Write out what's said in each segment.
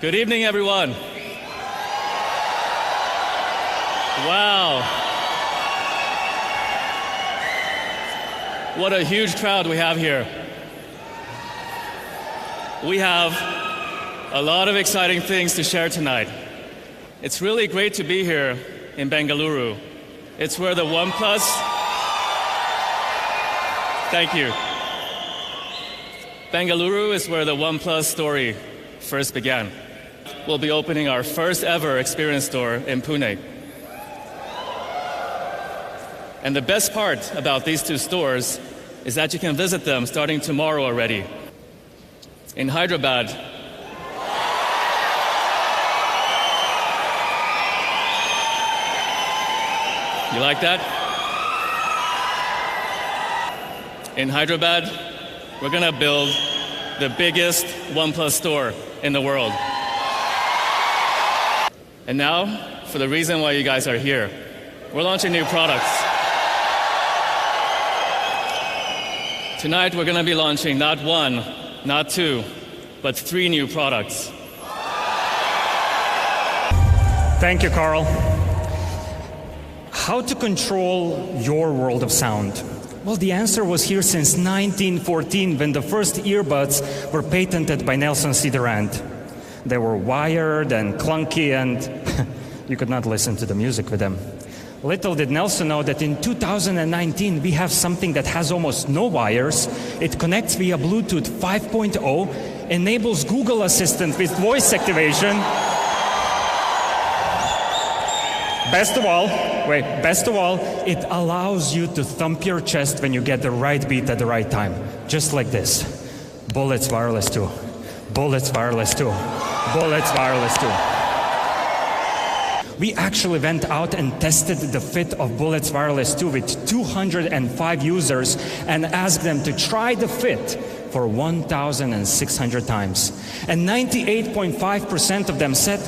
Good evening, everyone. Wow. What a huge crowd we have here. We have a lot of exciting things to share tonight. It's really great to be here in Bengaluru. It's where the OnePlus... Thank you. Bengaluru is where the OnePlus story first began. We'll be opening our first ever experience store in Pune. And the best part about these two stores is that you can visit them starting tomorrow already. In Hyderabad, you like that? In Hyderabad, we're gonna build the biggest OnePlus store in the world. And now, for the reason why you guys are here, we're launching new products. Tonight, we're gonna be launching not one, not two, but 3 new products. Thank you, Carl. How to control your world of sound? Well, the answer was here since 1914 when the first earbuds were patented by Nelson C. Durand. They were wired and clunky and you could not listen to the music with them. Little did Nelson know that in 2019 we have something that has almost no wires. It connects via Bluetooth 5.0, enables Google Assistant with voice activation. Best of all, it allows you to thump your chest when you get the right beat at the right time. Just like this. Bullets Wireless 2. Bullets Wireless 2. Bullets Wireless 2. We actually went out and tested the fit of Bullets Wireless 2 with 205 users and asked them to try the fit for 1,600 times. And 98.5% of them said,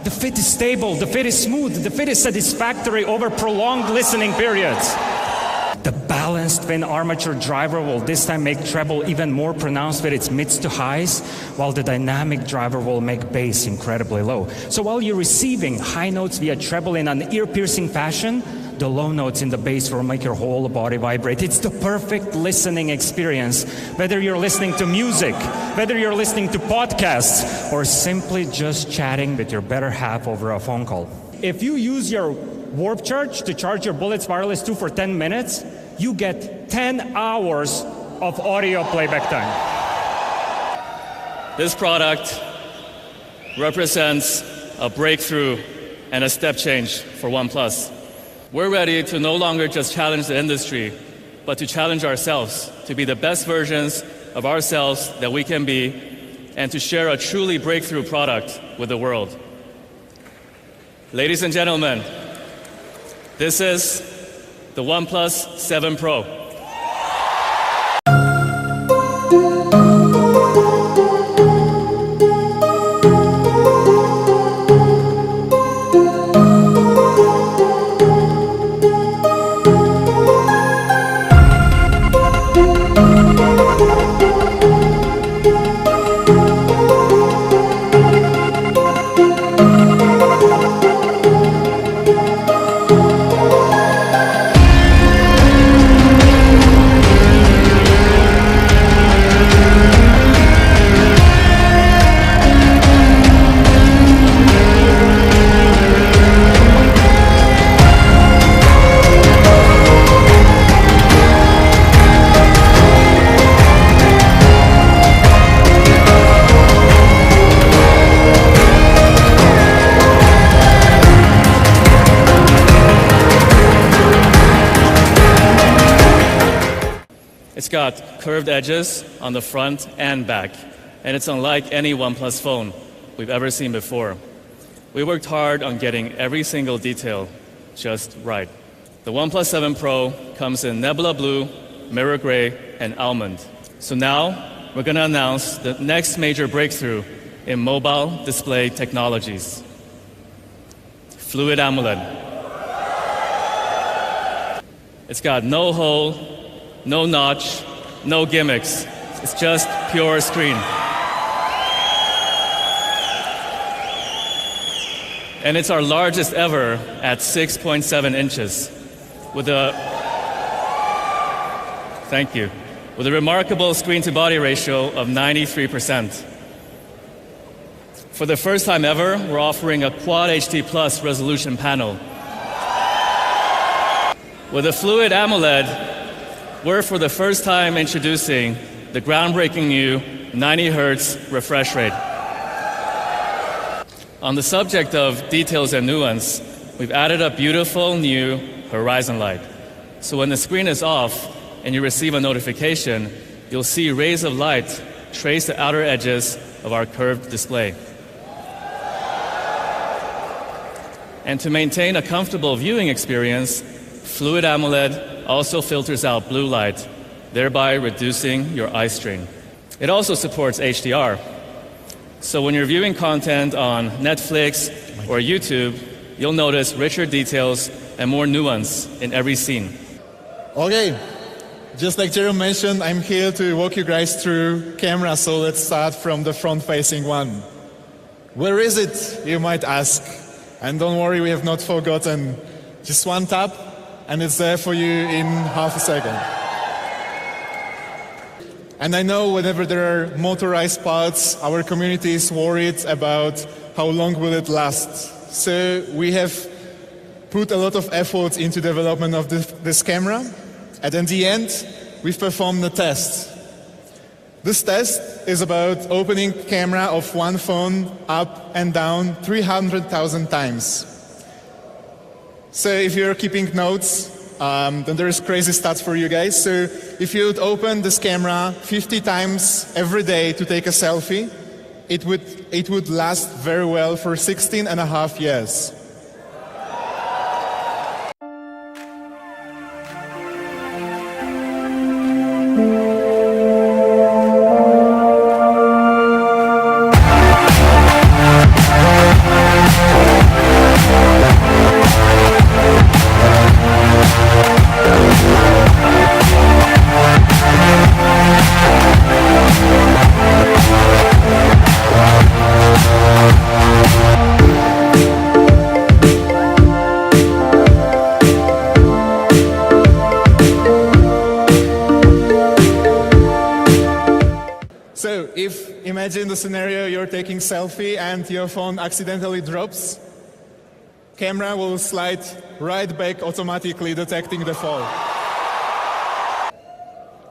the fit is stable, the fit is smooth, the fit is satisfactory over prolonged listening periods. The balanced twin armature driver will this time make treble even more pronounced with its mids to highs, while the dynamic driver will make bass incredibly low. So while you're receiving high notes via treble in an ear-piercing fashion, the low notes in the bass will make your whole body vibrate. It's the perfect listening experience, whether you're listening to music, whether you're listening to podcasts, or simply just chatting with your better half over a phone call. If you use your Warp Charge to charge your Bullets Wireless 2 for 10 minutes, you get 10 hours of audio playback time. This product represents a breakthrough and a step change for OnePlus. We're ready to no longer just challenge the industry, but to challenge ourselves to be the best versions of ourselves that we can be and to share a truly breakthrough product with the world. Ladies and gentlemen, this is the OnePlus 7 Pro. It's got curved edges on the front and back, and it's unlike any OnePlus phone we've ever seen before. We worked hard on getting every single detail just right. The OnePlus 7 Pro comes in Nebula Blue, Mirror Gray, and Almond. So now we're going to announce the next major breakthrough in mobile display technologies. Fluid AMOLED. It's got no hole, no notch, no gimmicks. It's just pure screen. and it's our largest ever at 6.7 inches, with a remarkable screen-to-body ratio of 93%. For the first time ever, we're offering a Quad HD Plus resolution panel. With a Fluid AMOLED, we're for the first time introducing the groundbreaking new 90 Hz refresh rate. On the subject of details and nuance, we've added a beautiful new horizon light. So when the screen is off and you receive a notification, you'll see rays of light trace the outer edges of our curved display. And to maintain a comfortable viewing experience, Fluid AMOLED also filters out blue light, thereby reducing your eye strain. It also supports HDR. So when you're viewing content on Netflix or YouTube, you'll notice richer details and more nuance in every scene. Okay, just like Jerome mentioned, I'm here to walk you guys through camera, so let's start from the front-facing one. Where is it, you might ask? And don't worry, we have not forgotten. Just one tap, and it's there for you in half a second. And I know whenever there are motorized parts, our community is worried about how long will it last. So we have put a lot of effort into development of this camera. And in the end, we've performed a test. This test is about opening camera of one phone up and down 300,000 times. So if you're keeping notes, then there's crazy stats for you guys. So if you would open this camera 50 times every day to take a selfie, it would last very well for 16.5 years. So imagine the scenario, you're taking selfie and your phone accidentally drops. Camera will slide right back automatically, detecting the fall.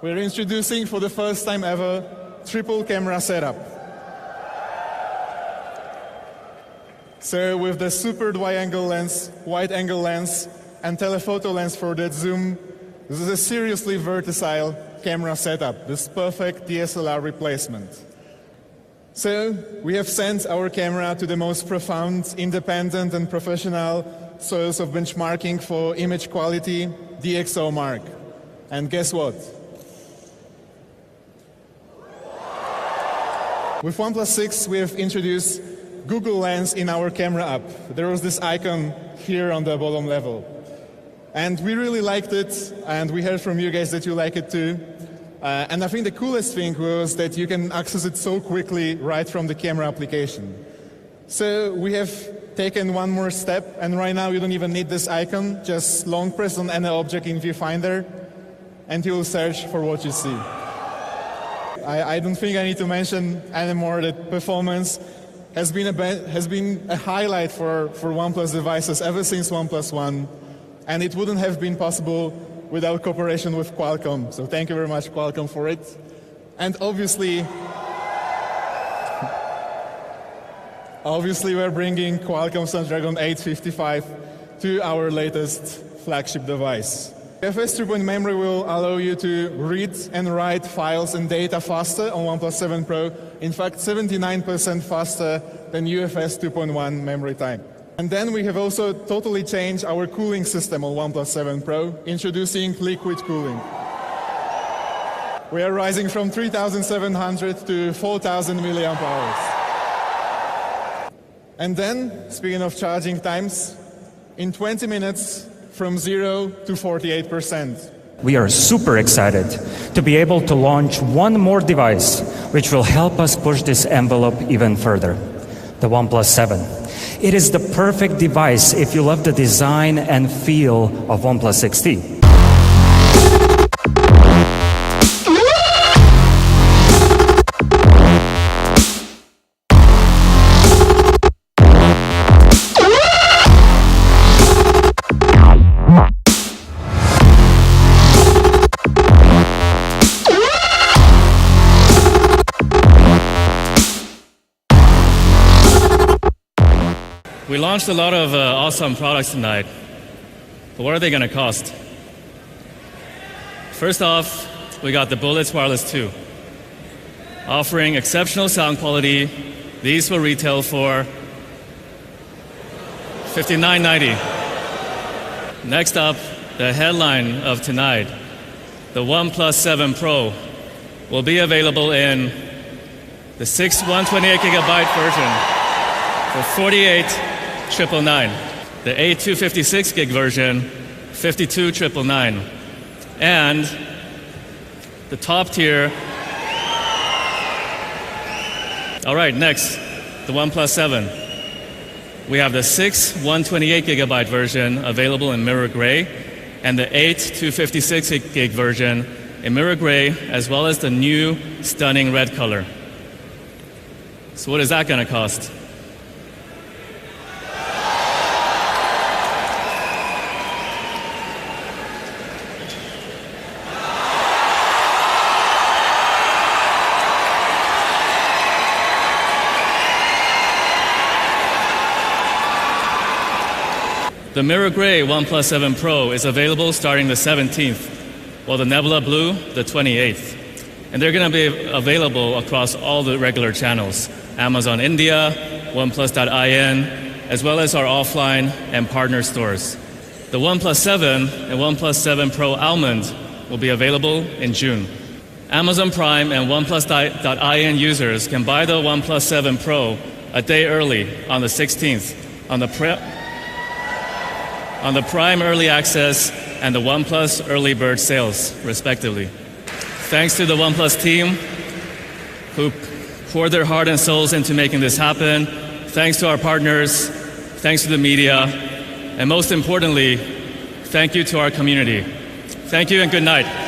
We're introducing for the first time ever triple camera setup. So with the super wide-angle lens, and telephoto lens for that zoom, this is a seriously versatile camera setup, this perfect DSLR replacement. So we have sent our camera to the most profound, independent and professional source of benchmarking for image quality, DxOMark. And guess what? With OnePlus 6, we have introduced Google Lens in our camera app. There was this icon here on the bottom level. And we really liked it, and we heard from you guys that you like it too. And I think the coolest thing was that you can access it so quickly right from the camera application. So we have taken one more step, and right now you don't even need this icon. Just long press on any object in Viewfinder, and you will search for what you see. I don't think I need to mention anymore that performance has been a highlight for OnePlus devices ever since OnePlus One, and it wouldn't have been possible without cooperation with Qualcomm. So thank you very much, Qualcomm, for it. And obviously we're bringing Qualcomm Snapdragon 855 to our latest flagship device. UFS 3.0 memory will allow you to read and write files and data faster on OnePlus 7 Pro. In fact, 79% faster than UFS 2.1 memory time. And then we have also totally changed our cooling system on OnePlus 7 Pro, introducing liquid cooling. We are rising from 3,700 to 4,000 milliamp hours. And then, speaking of charging times, in 20 minutes, from 0 to 48%. We are super excited to be able to launch one more device which will help us push this envelope even further, the OnePlus 7. It is the perfect device if you love the design and feel of OnePlus 6T. We launched a lot of awesome products tonight, but what are they going to cost? First off, we got the Bullets Wireless 2. Offering exceptional sound quality, these will retail for $59.90. Next up, the headline of tonight, the OnePlus 7 Pro, will be available in the 6 128GB version for $48,999. The 8 256GB version, $52,999. And the top tier. All right, next, the OnePlus 7. We have the 6 128GB version available in mirror gray, and the 8 256GB version in mirror gray, as well as the new stunning red color. So what is that going to cost? The mirror gray OnePlus 7 Pro is available starting the 17th, while the Nebula Blue, the 28th. And they're going to be available across all the regular channels, Amazon India, OnePlus.in, as well as our offline and partner stores. The OnePlus 7 and OnePlus 7 Pro Almond will be available in June. Amazon Prime and OnePlus.in users can buy the OnePlus 7 Pro a day early on the 16th on the Prime Early Access and the OnePlus Early Bird sales, respectively. Thanks to the OnePlus team who poured their heart and souls into making this happen. Thanks to our partners, thanks to the media, and most importantly, thank you to our community. Thank you and good night.